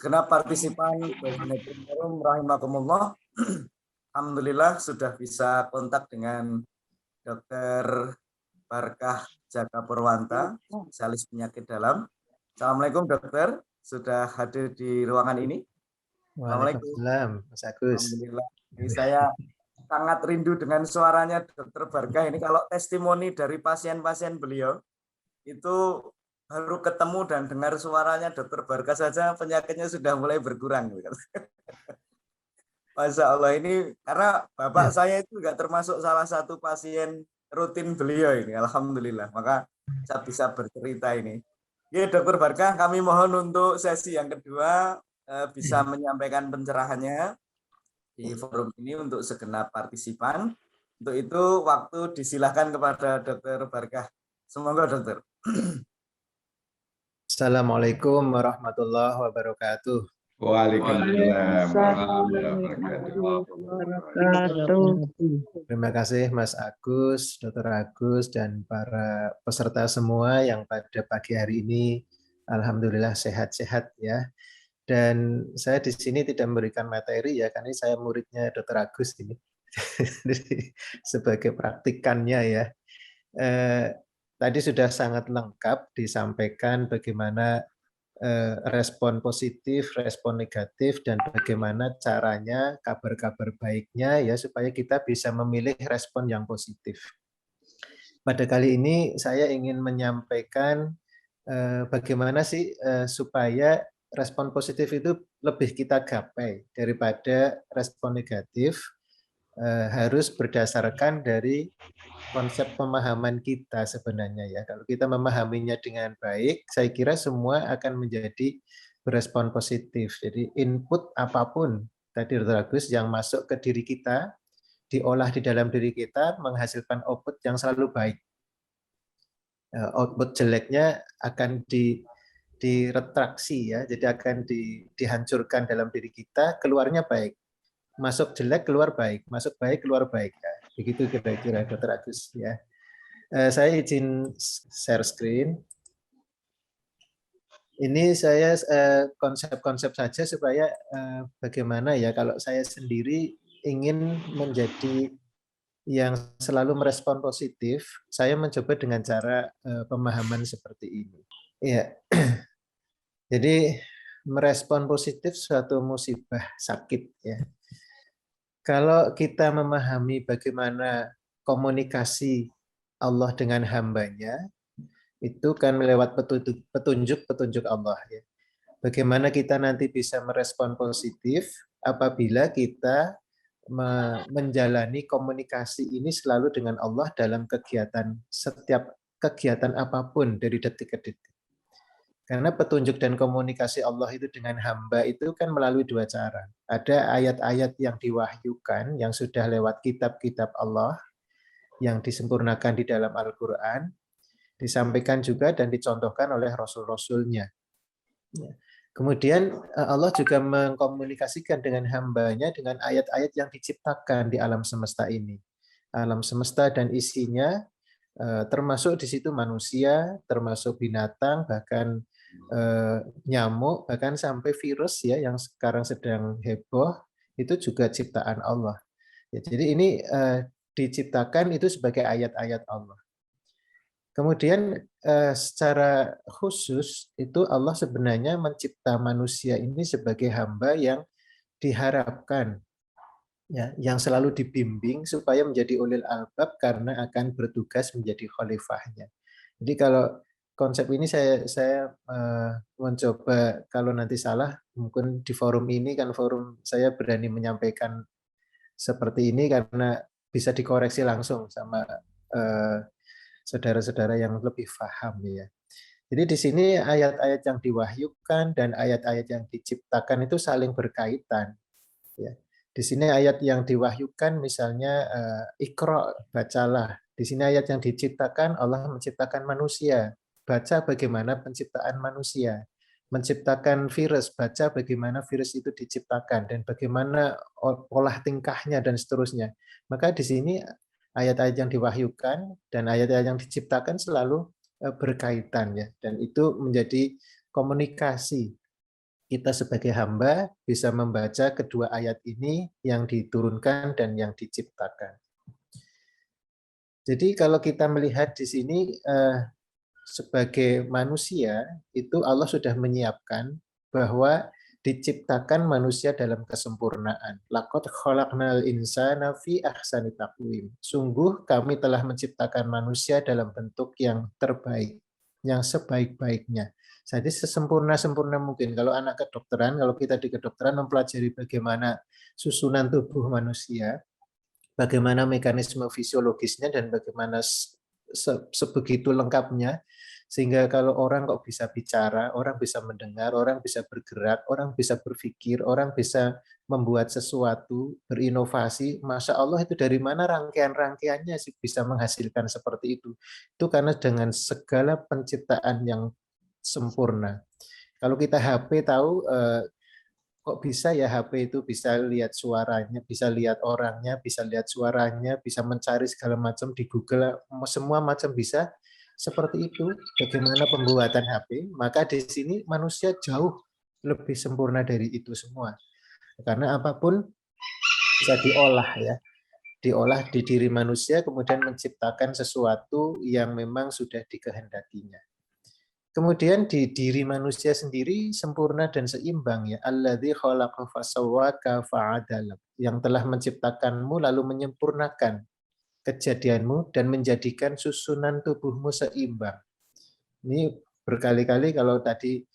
segenap partisipan Forum rahimakumullah. Alhamdulillah sudah bisa kontak dengan Dr. Barkah Jaka Purwanta, spesialis penyakit dalam. Assalamualaikum dokter, sudah hadir di ruangan ini. Waalaikumsalam, Mas Agus. Alhamdulillah. Ini saya sangat rindu dengan suaranya Dr. Barkah ini. Kalau testimoni dari pasien-pasien beliau itu baru ketemu dan dengar suaranya Dr. Barkah saja penyakitnya sudah mulai berkurang. Masya Allah, ini karena bapak saya itu juga termasuk salah satu pasien rutin beliau ini, alhamdulillah. Maka saya bisa bercerita ini. Ya, Dr. Barkah, kami mohon untuk sesi yang kedua bisa menyampaikan pencerahannya di forum ini untuk segenap partisipan. Untuk itu waktu disilahkan kepada Dr. Barkah. Semoga dokter. Assalamualaikum warahmatullahi wabarakatuh. Waalaikumsalam warahmatullahi wabarakatuh. Terima kasih Mas Agus, Dr. Agus, dan para peserta semua yang pada pagi hari ini alhamdulillah sehat-sehat ya. Dan saya di sini tidak memberikan materi ya, karena saya muridnya Dr. Agus ini. Sebagai praktikannya ya. Tadi sudah sangat lengkap disampaikan bagaimana respon positif, respon negatif, dan bagaimana caranya, kabar-kabar baiknya ya supaya kita bisa memilih respon yang positif. Pada kali ini saya ingin menyampaikan bagaimana sih supaya respon positif itu lebih kita gapai daripada respon negatif, harus berdasarkan dari konsep pemahaman kita sebenarnya ya. Kalau kita memahaminya dengan baik, saya kira semua akan menjadi berespon positif. Jadi input apapun tadi Dr. Agus yang masuk ke diri kita, diolah di dalam diri kita, menghasilkan output yang selalu baik. Output jeleknya akan diretraksi ya, jadi akan dihancurkan dalam diri kita, keluarnya baik. Masuk jelek keluar baik, masuk baik keluar baik. Ya. Begitu kira-kira Dr. Agus ya. Saya izin share screen. Ini saya konsep-konsep saja supaya bagaimana ya kalau saya sendiri ingin menjadi yang selalu merespon positif, saya mencoba dengan cara pemahaman seperti ini. Ya. Jadi merespon positif suatu musibah sakit ya. Kalau kita memahami bagaimana komunikasi Allah dengan hambanya, itu kan melewat petunjuk-petunjuk Allah. Ya. Bagaimana kita nanti bisa merespon positif apabila kita menjalani komunikasi ini selalu dengan Allah dalam setiap kegiatan apapun dari detik ke detik. Karena petunjuk dan komunikasi Allah itu dengan hamba itu kan melalui dua cara. Ada ayat-ayat yang diwahyukan, yang sudah lewat kitab-kitab Allah, yang disempurnakan di dalam Al-Quran, disampaikan juga dan dicontohkan oleh Rasul-Rasulnya. Kemudian Allah juga mengkomunikasikan dengan hambanya dengan ayat-ayat yang diciptakan di alam semesta ini. Alam semesta dan isinya, termasuk di situ manusia, termasuk binatang, bahkan nyamuk, bahkan sampai virus ya yang sekarang sedang heboh, itu juga ciptaan Allah. Ya, jadi ini diciptakan itu sebagai ayat-ayat Allah. Kemudian secara khusus itu Allah sebenarnya mencipta manusia ini sebagai hamba yang diharapkan ya, yang selalu dibimbing supaya menjadi ulil albab karena akan bertugas menjadi khalifahnya. Jadi kalau konsep ini saya mencoba, kalau nanti salah mungkin di forum ini kan forum saya berani menyampaikan seperti ini karena bisa dikoreksi langsung sama saudara-saudara yang lebih paham ya. Jadi di sini ayat-ayat yang diwahyukan dan ayat-ayat yang diciptakan itu saling berkaitan. Ya. Di sini ayat yang diwahyukan misalnya Iqra, bacalah. Di sini ayat yang diciptakan Allah menciptakan manusia. Baca bagaimana penciptaan manusia. Menciptakan virus, baca bagaimana virus itu diciptakan dan bagaimana olah tingkahnya dan seterusnya. Maka di sini ayat-ayat yang diwahyukan dan ayat-ayat yang diciptakan selalu berkaitan ya, dan itu menjadi komunikasi kita sebagai hamba bisa membaca kedua ayat ini yang diturunkan dan yang diciptakan. Jadi kalau kita melihat di sini sebagai manusia, itu Allah sudah menyiapkan bahwa diciptakan manusia dalam kesempurnaan. Laqad khalaqnal insana fi ahsani taqwim. Sungguh kami telah menciptakan manusia dalam bentuk yang terbaik, yang sebaik-baiknya. Jadi sesempurna-sempurna mungkin. Kalau anak kedokteran, kalau kita di kedokteran mempelajari bagaimana susunan tubuh manusia, bagaimana mekanisme fisiologisnya dan bagaimana sebegitu lengkapnya, sehingga kalau orang kok bisa bicara, orang bisa mendengar, orang bisa bergerak, orang bisa berpikir, orang bisa membuat sesuatu, berinovasi, Masya Allah itu dari mana rangkaian-rangkaiannya sih bisa menghasilkan seperti itu. Itu karena dengan segala penciptaan yang sempurna. Kalau kita HP tahu kok bisa ya HP itu bisa lihat suaranya, bisa lihat orangnya, bisa lihat suaranya, bisa mencari segala macam di Google, semua macam bisa. Seperti itu bagaimana pembuatan HP, maka di sini manusia jauh lebih sempurna dari itu semua. Karena apapun bisa diolah ya, diolah di diri manusia kemudian menciptakan sesuatu yang memang sudah dikehendakinya. Kemudian di diri manusia sendiri sempurna dan seimbang ya. Alladzi khalaqa fasawwaka fa'adala. Yang telah menciptakanmu lalu menyempurnakan kejadianmu dan menjadikan susunan tubuhmu seimbang. Ini berkali-kali kalau tadi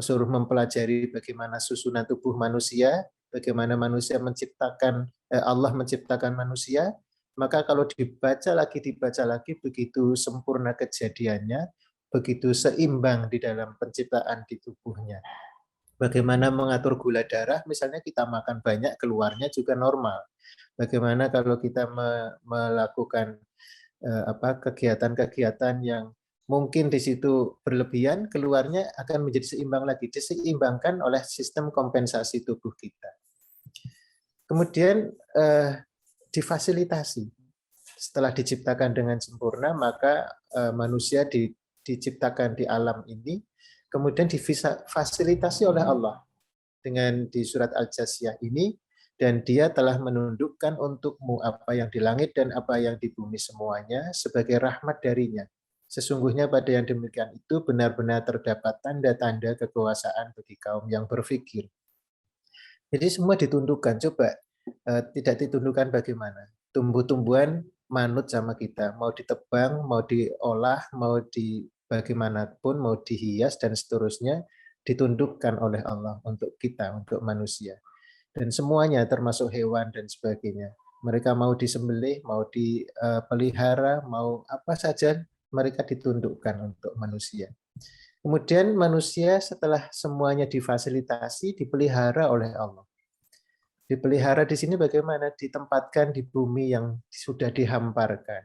suruh mempelajari bagaimana susunan tubuh manusia, bagaimana manusia menciptakan Allah menciptakan manusia, maka kalau dibaca lagi begitu sempurna kejadiannya, begitu seimbang di dalam penciptaan di tubuhnya. Bagaimana mengatur gula darah, misalnya kita makan banyak, keluarnya juga normal. Bagaimana kalau kita melakukan kegiatan-kegiatan yang mungkin di situ berlebihan, keluarnya akan menjadi seimbang lagi, diseimbangkan oleh sistem kompensasi tubuh kita. Kemudian difasilitasi. Setelah diciptakan dengan sempurna, maka manusia diciptakan di alam ini, kemudian difasilitasi oleh Allah dengan di surat Al-Jasiyah ini, dan dia telah menundukkan untukmu apa yang di langit dan apa yang di bumi semuanya sebagai rahmat darinya. Sesungguhnya pada yang demikian itu benar-benar terdapat tanda-tanda kekuasaan bagi kaum yang berfikir. Jadi semua ditundukkan. Coba tidak ditundukkan bagaimana? Tumbuh-tumbuhan manut sama kita, mau ditebang, mau diolah, mau di bagaimanapun, mau dihias dan seterusnya, ditundukkan oleh Allah untuk kita, untuk manusia. Dan semuanya termasuk hewan dan sebagainya. Mereka mau disembelih, mau dipelihara, mau apa saja, mereka ditundukkan untuk manusia. Kemudian manusia setelah semuanya difasilitasi, dipelihara oleh Allah. Dipelihara di sini bagaimana? Ditempatkan di bumi yang sudah dihamparkan.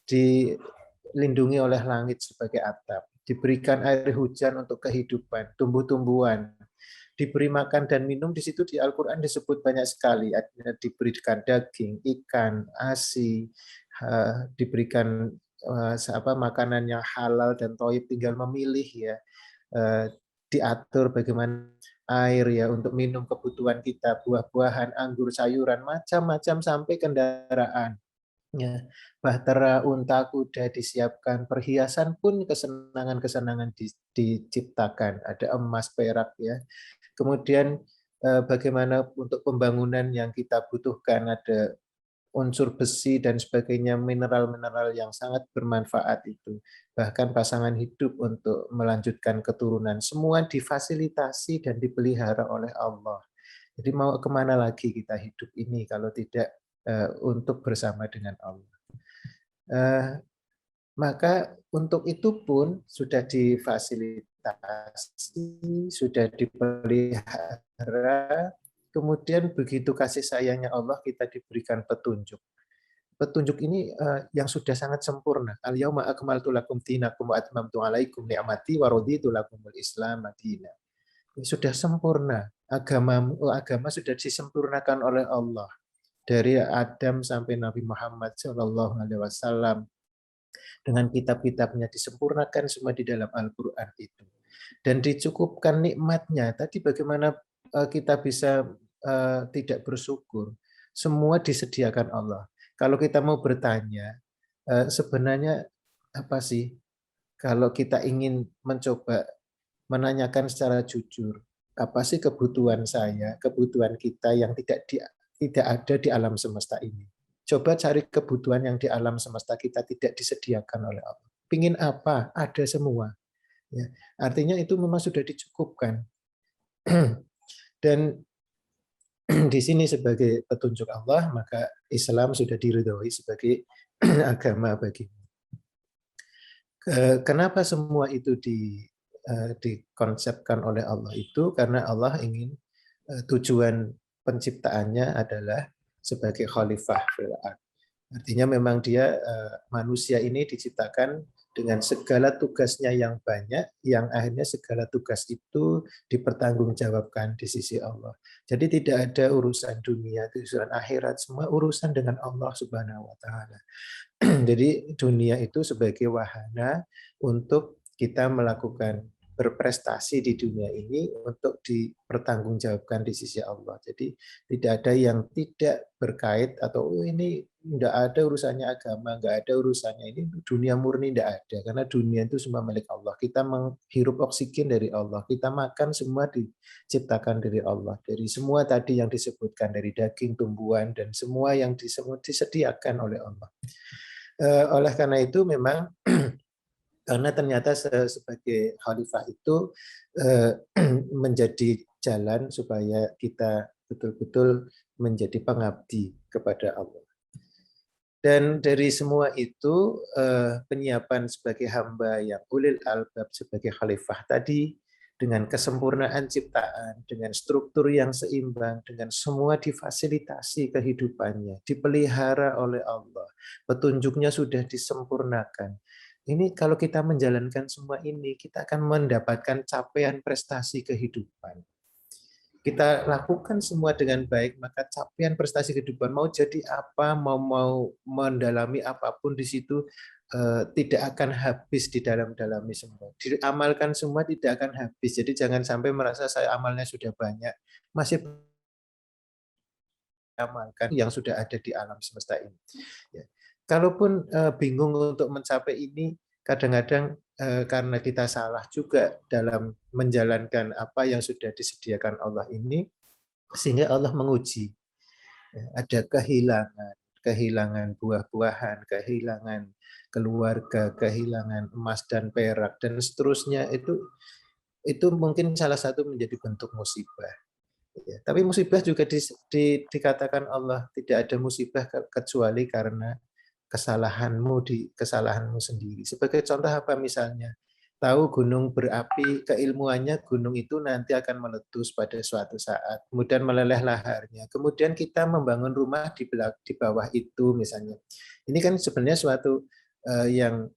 Dilindungi oleh langit sebagai atap. Diberikan air hujan untuk kehidupan, tumbuh-tumbuhan. Diberi makan dan minum, di situ di Al-Quran disebut banyak sekali. Diberikan daging, ikan, ASI, diberikan makanan yang halal dan thayyib, tinggal memilih ya. Diatur bagaimana air ya untuk minum kebutuhan kita, buah-buahan, anggur, sayuran, macam-macam sampai kendaraan. Ya, bahtera, unta, kuda disiapkan, perhiasan pun kesenangan-kesenangan diciptakan, ada emas, perak ya. Kemudian bagaimana untuk pembangunan yang kita butuhkan, ada unsur besi dan sebagainya, mineral-mineral yang sangat bermanfaat itu. Bahkan pasangan hidup untuk melanjutkan keturunan, semua difasilitasi dan dipelihara oleh Allah. Jadi mau kemana lagi kita hidup ini kalau tidak untuk bersama dengan Allah. Maka untuk itu pun sudah difasilitasi, sudah dipelihara, kemudian begitu kasih sayangnya Allah kita diberikan petunjuk. Petunjuk ini yang sudah sangat sempurna. Al-yauma akmaltu lakum dinakum wa atmamtu alaikum ni'mati wa raditu lakumul Islam madina. Sudah sempurna. Agama sudah disempurnakan oleh Allah. Dari Adam sampai Nabi Muhammad SAW. Dengan kitab-kitabnya disempurnakan semua di dalam Al-Quran itu. Dan dicukupkan nikmatnya. Tadi bagaimana kita bisa tidak bersyukur. Semua disediakan Allah. Kalau kita mau bertanya, sebenarnya apa sih? Kalau kita ingin mencoba menanyakan secara jujur, apa sih kebutuhan saya, kebutuhan kita yang tidak ada di alam semesta ini. Coba cari kebutuhan yang di alam semesta kita tidak disediakan oleh Allah. Pingin apa? Ada semua. Ya, artinya itu memang sudah dicukupkan. Dan di sini sebagai petunjuk Allah, maka Islam sudah diridhoi sebagai agama bagimu. Kenapa semua itu dikonsepkan oleh Allah itu? Karena Allah ingin tujuan penciptaannya adalah sebagai khalifah fil ardh. Artinya memang dia manusia ini diciptakan dengan segala tugasnya yang banyak, yang akhirnya segala tugas itu dipertanggungjawabkan di sisi Allah. Jadi tidak ada urusan dunia, urusan akhirat, semua urusan dengan Allah Subhanahu wa taala. Jadi dunia itu sebagai wahana untuk kita melakukan berprestasi di dunia ini untuk dipertanggungjawabkan di sisi Allah. Jadi tidak ada yang tidak berkait atau ini tidak ada urusannya agama, nggak ada urusannya ini dunia murni, tidak ada. Karena dunia itu semua milik Allah. Kita menghirup oksigen dari Allah. Kita makan semua diciptakan dari Allah. Dari semua tadi yang disebutkan dari daging, tumbuhan, dan semua yang disediakan oleh Allah. Oleh karena itu memang karena ternyata sebagai khalifah itu menjadi jalan supaya kita betul-betul menjadi pengabdi kepada Allah. Dan dari semua itu penyiapan sebagai hamba yang ulil albab sebagai khalifah tadi dengan kesempurnaan ciptaan, dengan struktur yang seimbang, dengan semua difasilitasi kehidupannya, dipelihara oleh Allah, petunjuknya sudah disempurnakan. Ini kalau kita menjalankan semua ini, kita akan mendapatkan capaian prestasi kehidupan. Kita lakukan semua dengan baik, maka capaian prestasi kehidupan mau jadi apa, mau mendalami apapun di situ tidak akan habis di dalam-dalami semua. Diamalkan semua tidak akan habis. Jadi jangan sampai merasa saya amalnya sudah banyak, masih amalkan yang sudah ada di alam semesta ini. Ya. Kalaupun bingung untuk mencapai ini, kadang-kadang karena kita salah juga dalam menjalankan apa yang sudah disediakan Allah ini, sehingga Allah menguji. Ada kehilangan buah-buahan, kehilangan keluarga, kehilangan emas dan perak, dan seterusnya. Itu mungkin salah satu menjadi bentuk musibah. Ya, tapi musibah juga dikatakan Allah tidak ada musibah kecuali karena kesalahanmu sendiri. Sebagai contoh apa misalnya? Tahu gunung berapi, keilmuannya gunung itu nanti akan meletus pada suatu saat, kemudian meleleh laharnya. Kemudian kita membangun rumah di bawah itu misalnya. Ini kan sebenarnya suatu yang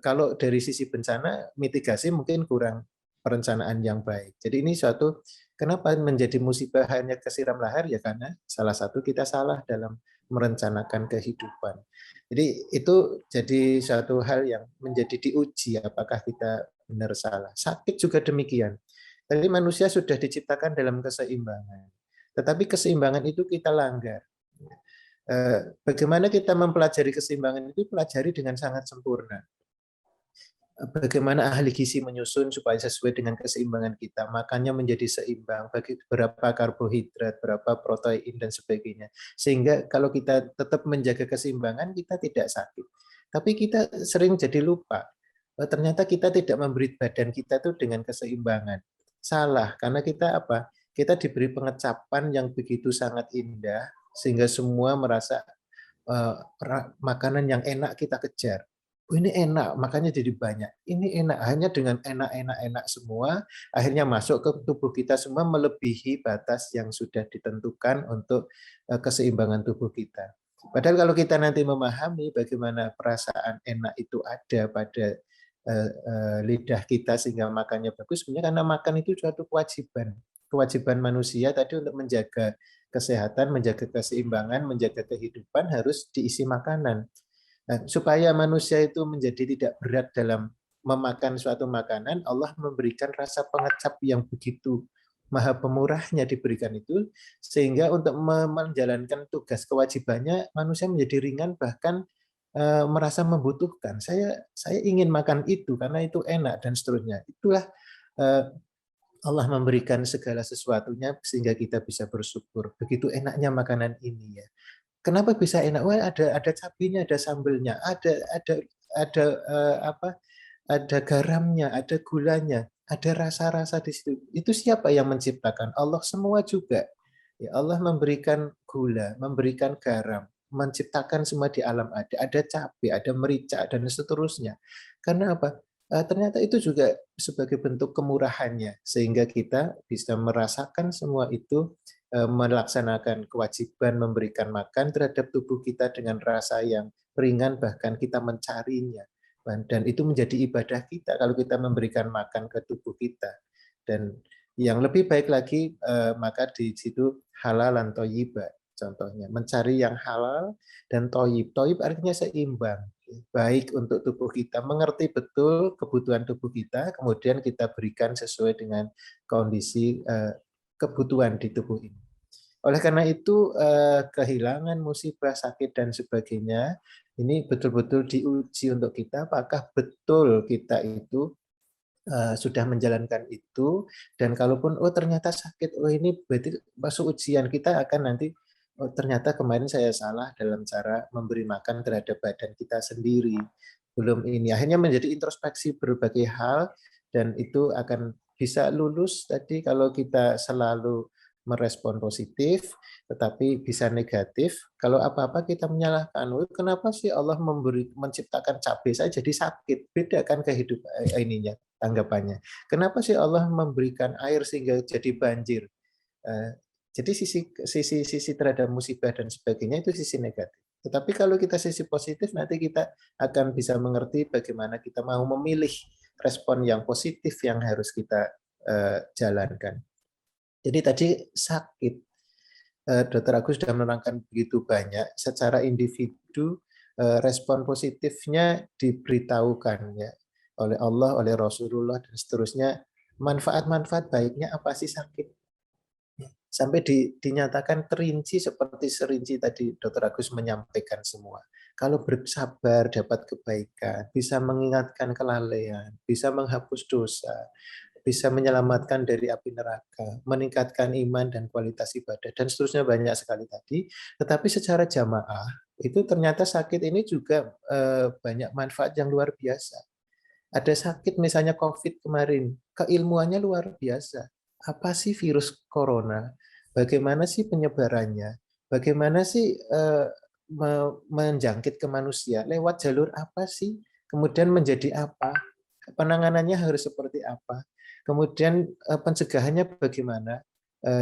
kalau dari sisi bencana mitigasi mungkin kurang perencanaan yang baik. Jadi ini suatu kenapa menjadi musibah hanya kesiram lahar ya karena salah satu kita salah dalam merencanakan kehidupan. Jadi itu jadi satu hal yang menjadi diuji apakah kita benar salah. Sakit juga demikian. Tadi manusia sudah diciptakan dalam keseimbangan. Tetapi keseimbangan itu kita langgar. Bagaimana kita mempelajari keseimbangan itu pelajari dengan sangat sempurna. Bagaimana ahli gizi menyusun supaya sesuai dengan keseimbangan kita, makannya menjadi seimbang, bagi berapa karbohidrat, berapa protein dan sebagainya. Sehingga kalau kita tetap menjaga keseimbangan, kita tidak sakit. Tapi kita sering jadi lupa. Ternyata kita tidak memberi badan kita tuh dengan keseimbangan. Salah, karena kita apa? Kita diberi pengecapan yang begitu sangat indah, sehingga semua merasa makanan yang enak kita kejar. Ini enak, makanya jadi banyak. Ini enak, hanya dengan enak semua, akhirnya masuk ke tubuh kita semua melebihi batas yang sudah ditentukan untuk keseimbangan tubuh kita. Padahal kalau kita nanti memahami bagaimana perasaan enak itu ada pada lidah kita sehingga makannya bagus, sebenarnya karena makan itu suatu kewajiban manusia tadi untuk menjaga kesehatan, menjaga keseimbangan, menjaga kehidupan harus diisi makanan. Nah, supaya manusia itu menjadi tidak berat dalam memakan suatu makanan, Allah memberikan rasa pengecap yang begitu maha pemurahnya diberikan itu, sehingga untuk menjalankan tugas kewajibannya manusia menjadi ringan, bahkan merasa membutuhkan. Saya ingin makan itu karena itu enak dan seterusnya. Itulah Allah memberikan segala sesuatunya sehingga kita bisa bersyukur. Begitu enaknya makanan ini ya. Kenapa bisa enak? Wah, ada cabenya, ada sambelnya, ada apa? Ada garamnya, ada gulanya, ada rasa-rasa di situ. Itu siapa yang menciptakan? Allah semua juga. Ya, Allah memberikan gula, memberikan garam, menciptakan semua di alam ada cabai, ada merica dan seterusnya. Karena apa? Ternyata itu juga sebagai bentuk kemurahannya, sehingga kita bisa merasakan semua itu, melaksanakan kewajiban memberikan makan terhadap tubuh kita dengan rasa yang ringan, bahkan kita mencarinya. Dan itu menjadi ibadah kita kalau kita memberikan makan ke tubuh kita. Dan yang lebih baik lagi, maka di situ halalan thayyibah. Contohnya, mencari yang halal dan thayyib. Thayyib artinya seimbang, baik untuk tubuh kita, mengerti betul kebutuhan tubuh kita, kemudian kita berikan sesuai dengan kondisi kebutuhan di tubuh ini. Oleh karena itu, kehilangan, musibah, sakit, dan sebagainya, ini betul-betul diuji untuk kita, apakah betul kita itu sudah menjalankan itu, dan kalaupun, oh ternyata sakit, oh ini berarti masuk ujian, kita akan nanti, oh ternyata kemarin saya salah dalam cara memberi makan terhadap badan kita sendiri. Belum ini, akhirnya menjadi introspeksi berbagai hal, dan itu akan bisa lulus tadi kalau kita selalu merespon positif, tetapi bisa negatif. Kalau apa-apa kita menyalahkan, kenapa sih Allah menciptakan cabai saya jadi sakit? Beda kan kehidupan ininya, tanggapannya. Kenapa sih Allah memberikan air sehingga jadi banjir? Jadi sisi terhadap musibah dan sebagainya itu sisi negatif. Tetapi kalau kita sisi positif, nanti kita akan bisa mengerti bagaimana kita mau memilih respon yang positif yang harus kita jalankan. Jadi tadi sakit, Dr. Agus sudah menerangkan begitu banyak. Secara individu, respon positifnya diberitahukan ya oleh Allah, oleh Rasulullah, dan seterusnya. Manfaat-manfaat baiknya apa sih sakit? Sampai dinyatakan terinci seperti serinci tadi Dr. Agus menyampaikan semua. Kalau bersabar dapat kebaikan, bisa mengingatkan kelalaian, bisa menghapus dosa, bisa menyelamatkan dari api neraka, meningkatkan iman dan kualitas ibadah, dan seterusnya banyak sekali tadi. Tetapi secara jamaah, itu ternyata sakit ini juga banyak manfaat yang luar biasa. Ada sakit misalnya COVID kemarin, keilmuannya luar biasa. Apa sih virus corona? Bagaimana sih penyebarannya? Bagaimana sih menjangkit ke manusia? Lewat jalur apa sih? Kemudian menjadi apa? Penanganannya harus seperti apa? Kemudian pencegahannya bagaimana?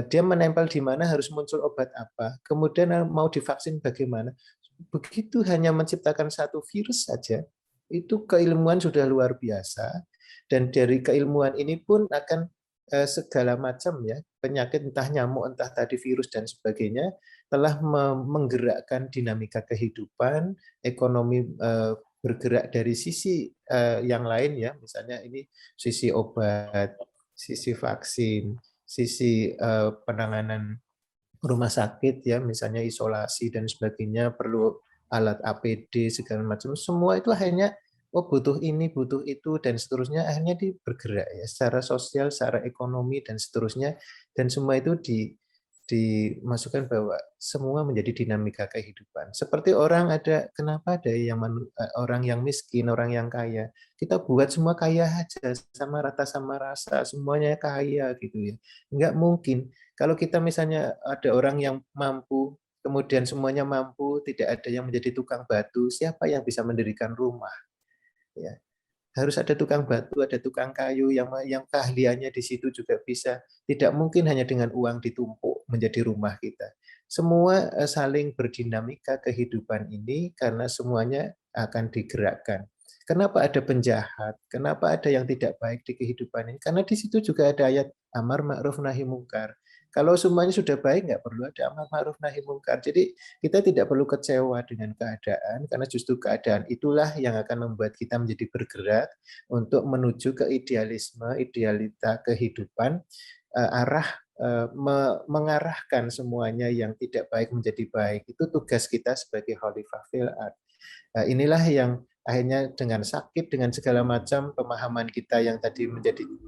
Dia menempel di mana, harus muncul obat apa? Kemudian mau divaksin bagaimana? Begitu hanya menciptakan satu virus saja, itu keilmuan sudah luar biasa. Dan dari keilmuan ini pun akan segala macam ya, penyakit entah nyamuk, entah tadi virus dan sebagainya, telah menggerakkan dinamika kehidupan, ekonomi bergerak dari sisi yang lain ya, misalnya ini sisi obat, sisi vaksin, sisi penanganan rumah sakit ya, misalnya isolasi dan sebagainya, perlu alat APD segala macam, semua itu akhirnya oh butuh ini, butuh itu, dan seterusnya, akhirnya bergerak ya secara sosial, secara ekonomi dan seterusnya, dan semua itu dimasukkan bahwa semua menjadi dinamika kehidupan. Seperti orang ada, kenapa ada yang orang yang miskin, orang yang kaya. Kita buat semua kaya aja, sama rata sama rasa, semuanya kaya gitu ya. Enggak mungkin. Kalau kita misalnya ada orang yang mampu, kemudian semuanya mampu, tidak ada yang menjadi tukang batu, siapa yang bisa mendirikan rumah? Ya. Harus ada tukang batu, ada tukang kayu yang keahliannya di situ juga bisa. Tidak mungkin hanya dengan uang ditumpuk menjadi rumah kita. Semua saling berdinamika kehidupan ini karena semuanya akan digerakkan. Kenapa ada penjahat? Kenapa ada yang tidak baik di kehidupan ini? Karena di situ juga ada ayat amar ma'ruf nahi mungkar. Kalau semuanya sudah baik, nggak perlu ada amar ma'ruf nahi mungkar. Jadi kita tidak perlu kecewa dengan keadaan, karena justru keadaan itulah yang akan membuat kita menjadi bergerak untuk menuju ke idealisme, idealita kehidupan, arah mengarahkan semuanya yang tidak baik menjadi baik. Itu tugas kita sebagai khalifah fil ard. Inilah yang akhirnya dengan sakit, dengan segala macam pemahaman kita yang tadi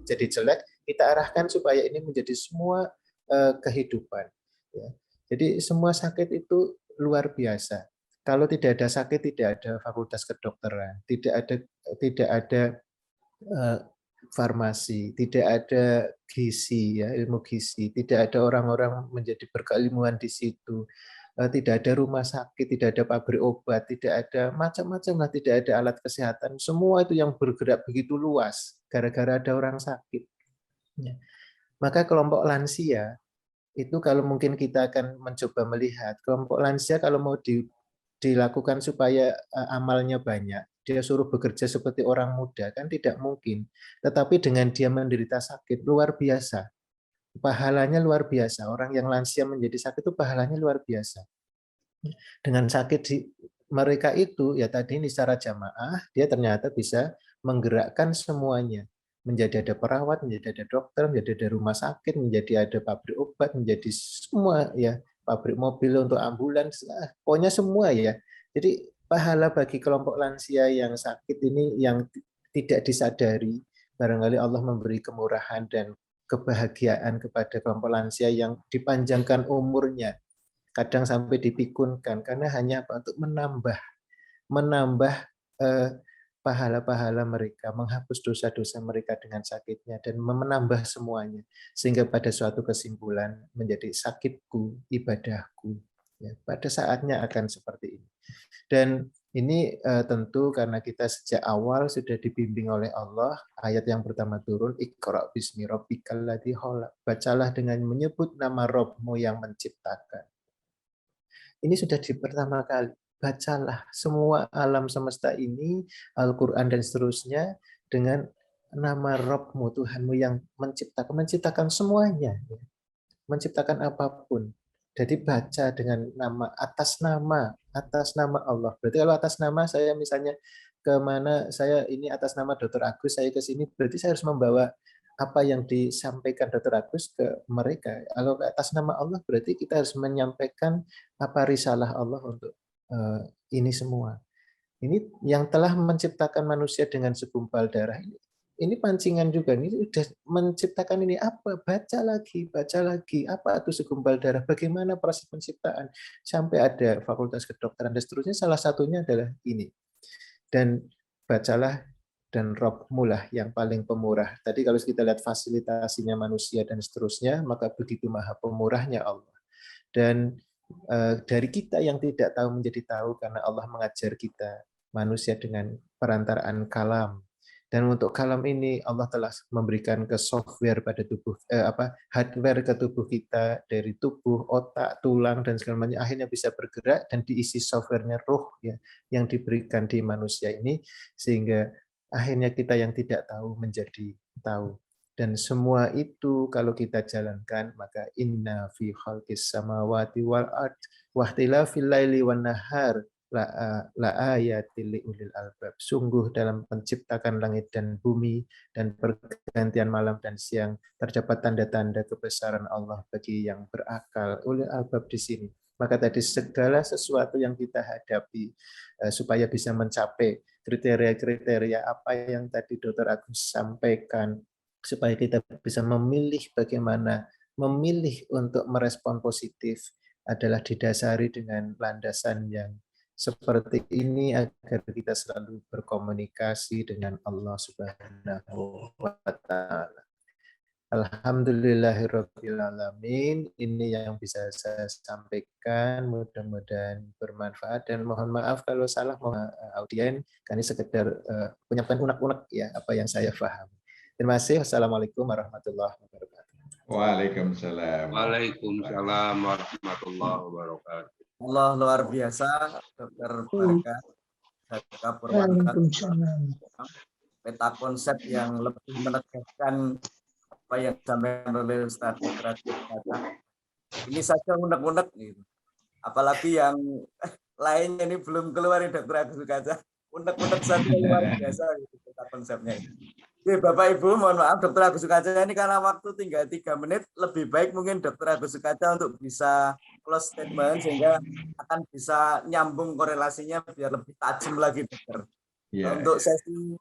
jadi jelek, kita arahkan supaya ini menjadi semua kehidupan. Ya. Jadi semua sakit itu luar biasa. Kalau tidak ada sakit, tidak ada fakultas kedokteran, tidak ada farmasi, tidak ada gizi, ya, ilmu gizi, tidak ada orang-orang menjadi berkeilmuan di situ, tidak ada rumah sakit, tidak ada pabrik obat, tidak ada macam-macam lah, tidak ada alat kesehatan, semua itu yang bergerak begitu luas gara-gara ada orang sakit. Ya. Maka kelompok lansia itu kalau mungkin kita akan mencoba melihat kelompok lansia kalau mau dilakukan supaya amalnya banyak, dia suruh bekerja seperti orang muda kan tidak mungkin. Tetapi dengan dia menderita sakit luar biasa, pahalanya luar biasa. Orang yang lansia menjadi sakit itu pahalanya luar biasa. Dengan sakit di mereka itu ya tadi ini secara jamaah dia ternyata bisa menggerakkan semuanya. Menjadi ada perawat, menjadi ada dokter, menjadi ada rumah sakit, menjadi ada pabrik obat, menjadi semua ya, pabrik mobil untuk ambulans, pokoknya semua ya. Jadi pahala bagi kelompok lansia yang sakit ini yang tidak disadari, barangkali Allah memberi kemurahan dan kebahagiaan kepada kelompok lansia yang dipanjangkan umurnya, kadang sampai dipikunkan karena hanya untuk menambah pahala-pahala mereka, menghapus dosa-dosa mereka dengan sakitnya dan menambah semuanya sehingga pada suatu kesimpulan menjadi sakitku ibadahku. Ya, pada saatnya akan seperti ini. Dan ini tentu karena kita sejak awal sudah dibimbing oleh Allah, ayat yang pertama turun, Iqra bismi rabbikal ladzi khalaq. Bacalah dengan menyebut nama Rabbmu yang menciptakan. Ini sudah di pertama kali. Bacalah semua alam semesta ini, Al-Quran dan seterusnya, dengan nama Rabbmu, Tuhanmu yang menciptakan semuanya. Menciptakan apapun. Jadi baca dengan atas nama Allah. Berarti kalau atas nama saya misalnya kemana saya ini atas nama Dr. Agus, saya ke sini, berarti saya harus membawa apa yang disampaikan Dr. Agus ke mereka. Kalau atas nama Allah berarti kita harus menyampaikan apa risalah Allah untuk ini semua. Ini yang telah menciptakan manusia dengan segumpal darah ini. Ini pancingan juga. Ini sudah menciptakan ini apa? Baca lagi. Apa itu segumpal darah? Bagaimana proses penciptaan? Sampai ada fakultas kedokteran dan seterusnya. Salah satunya adalah ini. Dan bacalah dan Rabbmu lah yang paling pemurah. Tadi kalau kita lihat fasilitasinya manusia dan seterusnya, maka begitu maha pemurahnya Allah. Dan dari kita yang tidak tahu menjadi tahu karena Allah mengajar kita manusia dengan perantaraan kalam. Dan untuk kalam ini Allah telah memberikan ke software pada tubuh hardware ke tubuh kita dari tubuh, otak, tulang dan segala macam akhirnya bisa bergerak dan diisi softwarenya ruh ya yang diberikan di manusia ini sehingga akhirnya kita yang tidak tahu menjadi tahu. Dan semua itu kalau kita jalankan maka inna fi khalqis samawati wal ard wa ikhtilafil laili wan nahar la ayatil liulil albab. Sungguh dalam penciptakan langit dan bumi dan pergantian malam dan siang terdapat tanda-tanda kebesaran Allah bagi yang berakal. Ulil albab di sini. Maka tadi segala sesuatu yang kita hadapi supaya bisa mencapai kriteria-kriteria apa yang tadi Dr. Agus sampaikan supaya kita bisa memilih bagaimana memilih untuk merespon positif adalah didasari dengan landasan yang seperti ini agar kita selalu berkomunikasi dengan Allah Subhanahu wa taala. Alhamdulillahirabbil alamin. Ini yang bisa saya sampaikan, mudah-mudahan bermanfaat dan mohon maaf kalau salah audien, kami sekedar menyampaikan unek-unek ya apa yang saya paham. Terima kasih. Wassalamualaikum warahmatullahi wabarakatuh. Waalaikumsalam. Waalaikumsalam warahmatullahi wabarakatuh. Allah luar biasa, Dr. Barka, Dr. Purwanta. Peta konsep yang lebih menegaskan apa apa yang disampaikan oleh Ustaz Dr. Agus Sukata. Ini saja unek-unek gitu. Apalagi yang lainnya ini belum keluar nih Dr. Agus Sukata. Unek-unek saja luar biasa gitu konsepnya. Oke, Bapak Ibu, mohon maaf Dr. Agus Sukata ini karena waktu tinggal 3 menit, lebih baik mungkin Dr. Agus Sukata untuk bisa close statement sehingga akan bisa nyambung korelasinya biar lebih tajam lagi, Dokter. Untuk sesi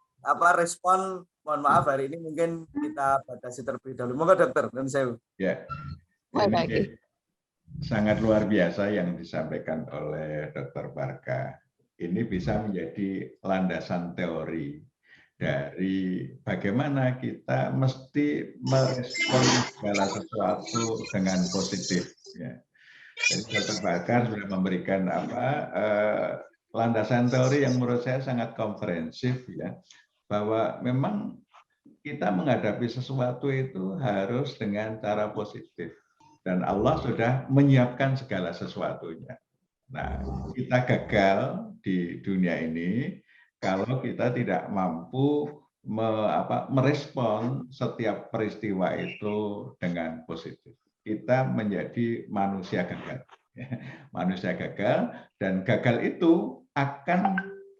respon, mohon maaf hari ini mungkin kita batasi terlebih dahulu. Moga Dokter, dan saya. Ya, ini sangat luar biasa yang disampaikan oleh Dr. Barka. Ini bisa menjadi landasan teori dari bagaimana kita mesti merespon segala sesuatu dengan positif. Ya. Jadi Dr. Barka sudah memberikan landasan teori yang menurut saya sangat komprehensif, ya, bahwa memang kita menghadapi sesuatu itu harus dengan cara positif. Dan Allah sudah menyiapkan segala sesuatunya. Nah, kita gagal di dunia ini kalau kita tidak mampu merespon setiap peristiwa itu dengan positif. Kita menjadi manusia gagal. Manusia gagal, dan gagal itu akan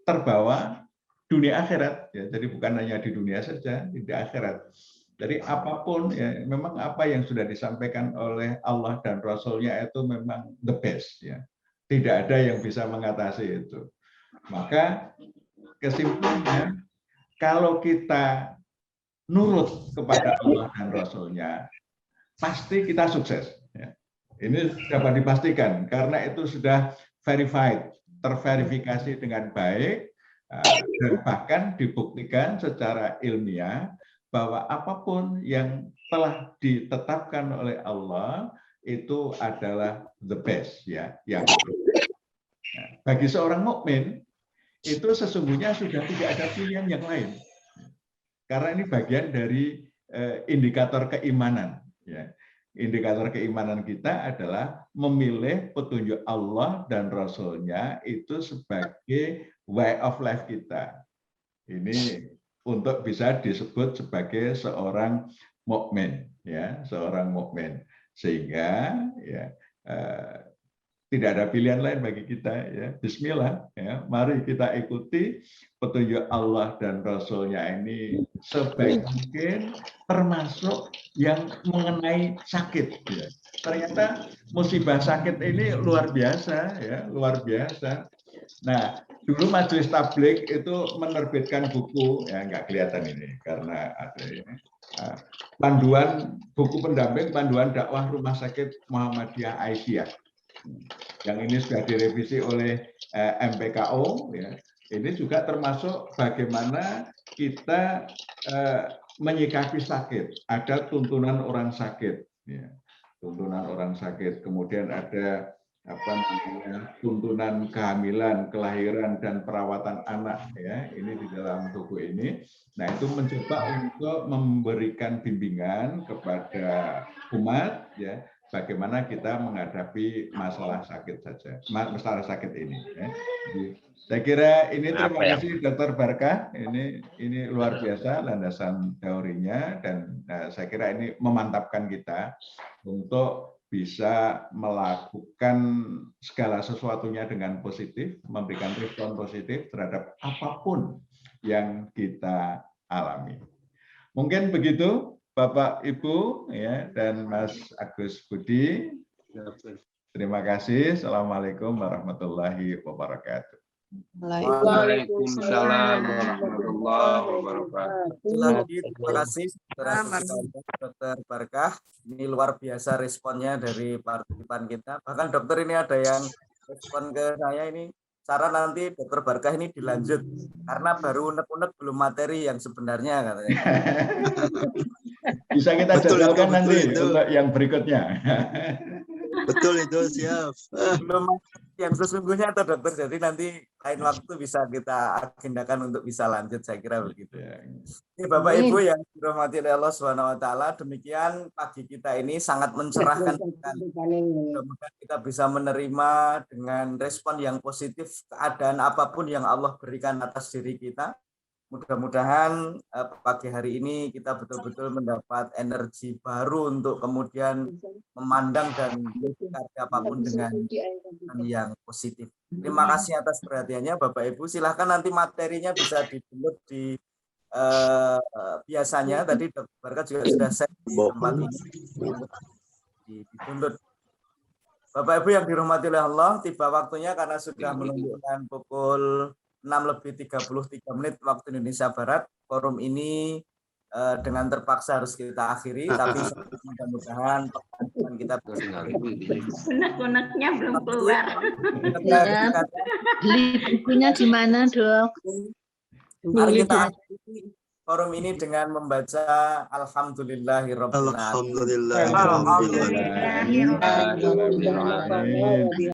terbawa dunia akhirat. Ya, jadi bukan hanya di dunia saja, di akhirat. Jadi apapun, ya, memang apa yang sudah disampaikan oleh Allah dan Rasul-Nya itu memang the best. Ya. Tidak ada yang bisa mengatasi itu. Maka kesimpulannya, kalau kita nurut kepada Allah dan Rasul-Nya, pasti kita sukses. Ya. Ini dapat dipastikan, karena itu sudah verified, terverifikasi dengan baik, dan bahkan dibuktikan secara ilmiah, bahwa apapun yang telah ditetapkan oleh Allah itu adalah the best, ya. Yang bagi seorang mukmin itu sesungguhnya sudah tidak ada pilihan yang lain, karena ini bagian dari indikator keimanan. Ya. Indikator keimanan kita adalah memilih petunjuk Allah dan Rasul-Nya itu sebagai way of life kita. Ini untuk bisa disebut sebagai seorang mukmin, ya, seorang mukmin. Sehingga ya tidak ada pilihan lain bagi kita, ya. Bismillah, ya, mari kita ikuti petunjuk Allah dan Rasul-Nya ini sebaik mungkin, termasuk yang mengenai sakit. Ya. Ternyata musibah sakit ini luar biasa, ya, luar biasa. Nah, dulu Majelis Tabligh itu menerbitkan buku, ya nggak kelihatan ini karena ada ini, panduan buku pendamping panduan dakwah Rumah Sakit Muhammadiyah Aisyah. Yang ini sudah direvisi oleh MPKO, ya. Ini juga termasuk bagaimana kita menyikapi sakit. Ada tuntunan orang sakit, ya. Tuntunan orang sakit. Kemudian ada tuntunan kehamilan, kelahiran, dan perawatan anak, ya. Ini di dalam buku ini. Nah, itu mencoba untuk memberikan bimbingan kepada umat, ya, bagaimana kita menghadapi masalah sakit saja, masalah sakit ini. Ya. Jadi, saya kira ini, terima kasih Dr. Barka. Ini luar biasa landasan teorinya, dan saya kira ini memantapkan kita untuk bisa melakukan segala sesuatunya dengan positif, memberikan respon positif terhadap apapun yang kita alami. Mungkin begitu, Bapak, Ibu, ya, dan Mas Agus Budi. Terima kasih. Assalamualaikum warahmatullahi wabarakatuh. Waalaikumsalam warahmatullahi wabarakatuh. Terima kasih Dr. Barkah. Ini luar biasa responnya dari partisipan kita. Bahkan dokter ini ada yang respon ke saya ini. Saran nanti Dr. Barkah ini dilanjut karena baru unek-unek belum materi yang sebenarnya katanya. Bisa kita jadwalkan nanti untuk yang berikutnya. Betul itu, siap. Belum yang sesungguhnya atau dokter, jadi nanti lain waktu bisa kita agendakan untuk bisa lanjut, saya kira begitu. Ini Bapak Ibu yang dirahmati oleh Allah SWT, demikian pagi kita ini sangat mencerahkan. Mudah-mudahan kita bisa menerima dengan respon yang positif keadaan apapun yang Allah berikan atas diri kita. mudah-mudahan pagi hari ini kita betul-betul mendapat energi baru untuk kemudian memandang dan berkarya apapun dengan yang positif. Terima kasih atas perhatiannya Bapak Ibu. Silahkan nanti materinya bisa di-download di biasanya tadi Dr. Barka juga sudah share di tempat ini. Di-download. Bapak Ibu yang dirahmati oleh Allah, tiba waktunya karena sudah menunjukkan pukul 6:33 waktu Indonesia Barat. Forum ini dengan terpaksa harus kita akhiri, tapi mudah-mudahan pekan kita Unek-uneknya belum keluar. Beli bukunya di mana, Dok? Mari kita akhiri forum ini dengan membaca Alhamdulillahirabbil alamin. Alhamdulillah. Alhamdulillah.